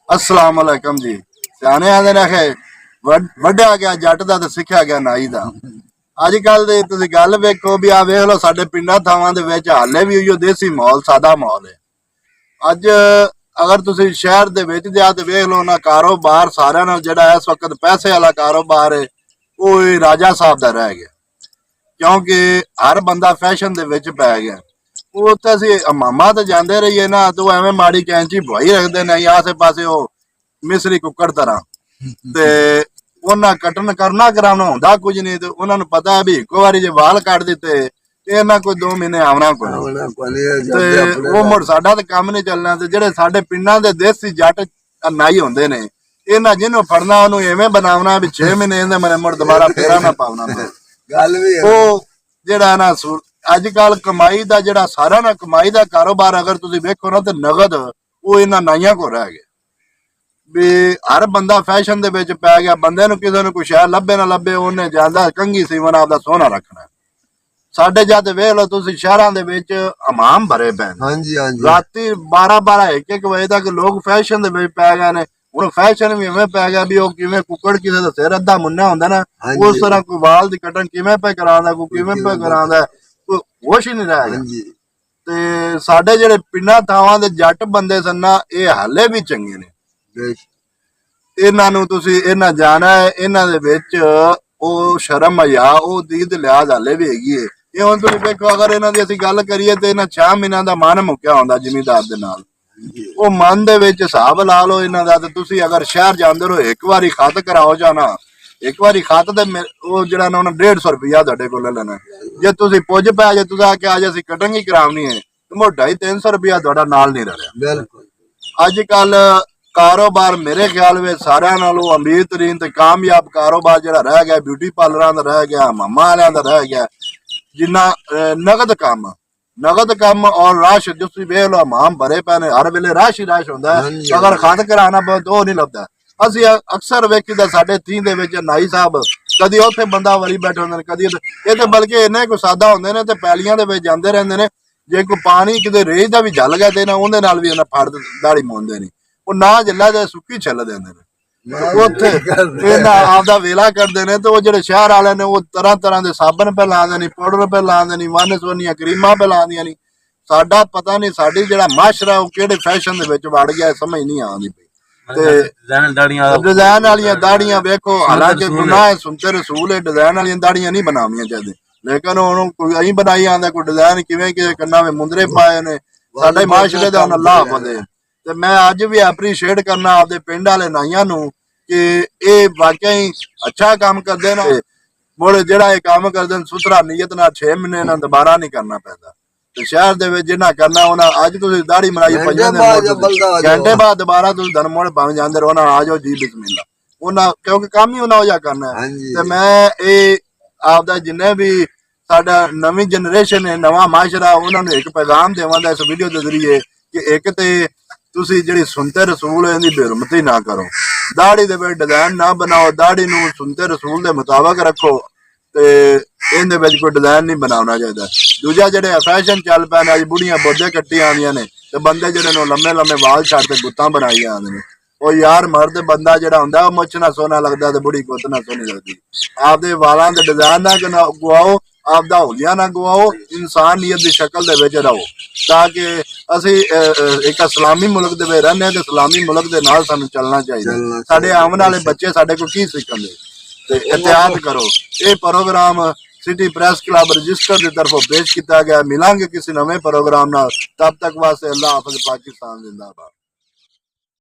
अस्सलाम वालेकुम जी। सियाने आंदे ने आखे वड्या गया जट दा ते सिक्ख्या गया नाई दा। अज कल दे तुसीं गल वेखो भी आ वेख लो साडे पिंडां थावां दे विच हाले भी उहियो देसी माहौल सादा माहौल है। अज अगर तुसीं शहर दे विच जा ते वेख लो ना कारोबार सारियां नाल जेहड़ा इस वक्त पैसे वाला कारोबार है वो राजा साहब दा रह गया, क्योंकि हर बंदा फैशन दे विच पै गया। वो उत्थे असीं हमामा ते जांदे रहिए ना तो एवें माड़ी कैंची बुआई रखदे ने आसे पासे ओ मिसरी कुक्कड़ तरह ते उन्हां कटन करना कराना हुंदा कुछ नहीं ते उन्हां नूं पता है भी इक्को वारी जे वाल कट दिते ते इन्हां कोई 2 महीने आवना कोई ते वो मुड़ साडा ते कम नहीं चलना। ते जेहड़े साडे पिंडां दे देसी जट नाई हुंदे ने इन्हां जिन्हों फड़ना उन्हों इवें बनावना भी 6 महीने इहदे मने मुड़ दोबारा फेरा ना पावना गल भी वो जेहड़ा ना अजकल कमाई का जेहड़ा सारा ना कमाई का कारोबार अगर तुसीं वेखो ना तो नगद वो इन्हां नाइयां को रह गया भी हर बंदा फैशन दे विच पै गया। बंदे नूं किसे नूं कुछ शै लभे ना लभे उन्हें जांदा कंघी सीवन आपदा सोहना रखना। साडे जाते वेख लो तुसीं शहरां दे विच हमाम भरे पे राती 12-12 1-1 बजे तक लोग फैशन दे विच पै गए ने। हुण फैशन भी इवें पै गया भी किवें कुक्कड़ किसे दा सिर अद्धा मुन्ना हुंदा ना उस तरह कोई वाल दी कटन किवें पे करांदा कोई किवें पे करांदा कोई होश ही नहीं रह गया। ते साडे जेहड़े पिंडां थावां दे जट बंदे सन ना ये हाले भी चंगे ने। इन्हां नूं तुसीं इन्हां जाना है इन्हां दे विच ओ शर्म हया ओ दीद लिहाज हाले भी हैगी है। ये हुण तुसीं वेखो अगर इन्हां दी असीं गल करिए ते इन्हां 6 महीनों दा मन मुक्या हुंदा जिमीदार दे नाल वो मन दे विच हिसाब ला लो इन्हां दा। ते तुसीं अगर शहर जांदे रहो एक बारी खत कराओ जाना एक बारी खत ते वो जेहड़ा ना 150 रुपया तुहाडे कोल लेना। जे तुसीं पुज पै जे तुसीं आखे अज असीं कटिंग ही करावनी है ते मुड़ 250-300 रुपया तुहाडा नाल नहीं रहा। अजकल कारोबार मेरे ख्याल में सारियां नालों अमीर तरीन ते कामयाब कारोबार जेहड़ा रह गया ब्यूटी पार्लरां दा रह गया हमामा वालियां दा रह गया जिन्ना नगद कम और रश तुसीं वेख लो हमाम भरे पे ने हर वेले रश ही रश हुंदा है। अगर खत कराना पवे तो नहीं लभदा। असीं अक्सर वेखीदा साडे 30 दे विच नाई साहब कदी उत्थे बंदा वरी बैठे हुंदे ने कदी ये ते बल्कि इन्ने कोई सादा हुंदे ने ते पैलियां दे विच जांदे रहिंदे ने। जे कोई पानी किते रेज दा भी झल गया ते ना उहदे नाल भी उन्हां फड़ दाड़ी मोंदे नहीं वो ना जिल्ला ते सुक्की छल देंदे ने उत्थे इन्हां आपदा वेला करदे ने। ते वो जेहड़े शहर वाले ने वो तरह तरह दे साबन पे लांदे नी पाउडर पे लांदे नी वन सोनियां क्रीमां पे लांदियां नी। साडा पता नहीं साडी जेहड़ा माशरा वो केड़े फैशन दे विच वड़ गया समझ नहीं आंदी पई। डिजाइन वाली दाड़ियां वेखो हालांकि गुनाह सुनते रसूल है डिजाइन वाली दाड़ियां नहीं बनावनियां चाहिए लेकिन हुण कोई अहीं बनाई आंदा कोई डिजाइन किवें कि कन्ना में मुंदरे पाए ने साडे माशरे दा हुण अल्लाह हाफिज़। ते मैं अज भी एप्रीशिएट करना आपदे पिंड वाले नाइयां नूं कि ये वाकई अच्छा काम करदे ने। मुड़ जेहड़ा ये काम करदे सुथरा नीयत नाल 6 महीने इन्हां दोबारा नहीं करना पैंदा। शहर दे विच जिन्हां करना उन्हां अज तुसीं दाढ़ी मराई 5 दिन घंटे बाद दोबारा तुसीं धन मुड़ भावें जांदे रहो ना आ जाओ जी बिस्मिल्लाह उन्हां क्योंकि काम ही उन्हां होया करना है। ते मैं ये आपदा जिन्ने भी साडा नवीं जनरेशन है नवां माशरा उन्हां नूं एक पैगाम देवांगा इस वीडियो के जरिए कि एक ते तुसीं जिहड़ी सुनते रसूल इहदी बेरुमती ना करो दाढ़ी दे विच डिजाइन ना बनाओ दाढ़ी नूं सुनते रसूल दे मुताबिक रखो ते इहदे विच कोई डिजाइन नहीं बनाना चाहिए। दूजा जेहड़े फैशन चल पे ने अज बुढ़ियां बोदे कट्टी आंदियां ने ते बंदे जेहड़े ने लम्मे लम्मे वाल छड्ड ते गुत्तां बनाई आंदे ने। ओ यार मर्द बंदा जेहड़ा हुंदा ओह मुछ ना सोहना लगदा ते बुढ़ी गुत्त ना सोहनी लगदी। आपदे वालां दे डिजाइन ना गवाओ आपदा हुलिया ना गवाओ इंसानियत दी शक्ल दे विच रहो ताकि असीं एक इस्लामी मुल्क दे विच रहिंदे ते इस्लामी मुल्क दे नाल सानूं चलना चाहिए। साडे आने वाले बच्चे साडे कोल की सीखणगे ते एहतियात करो। ये program city press club register की तरफों पेश किया गया। मिलांगे किसी नवे प्रोग्राम नाल तब तक वास्ते अल्लाह हाफिज़ पाकिस्तान जिंदाबाद।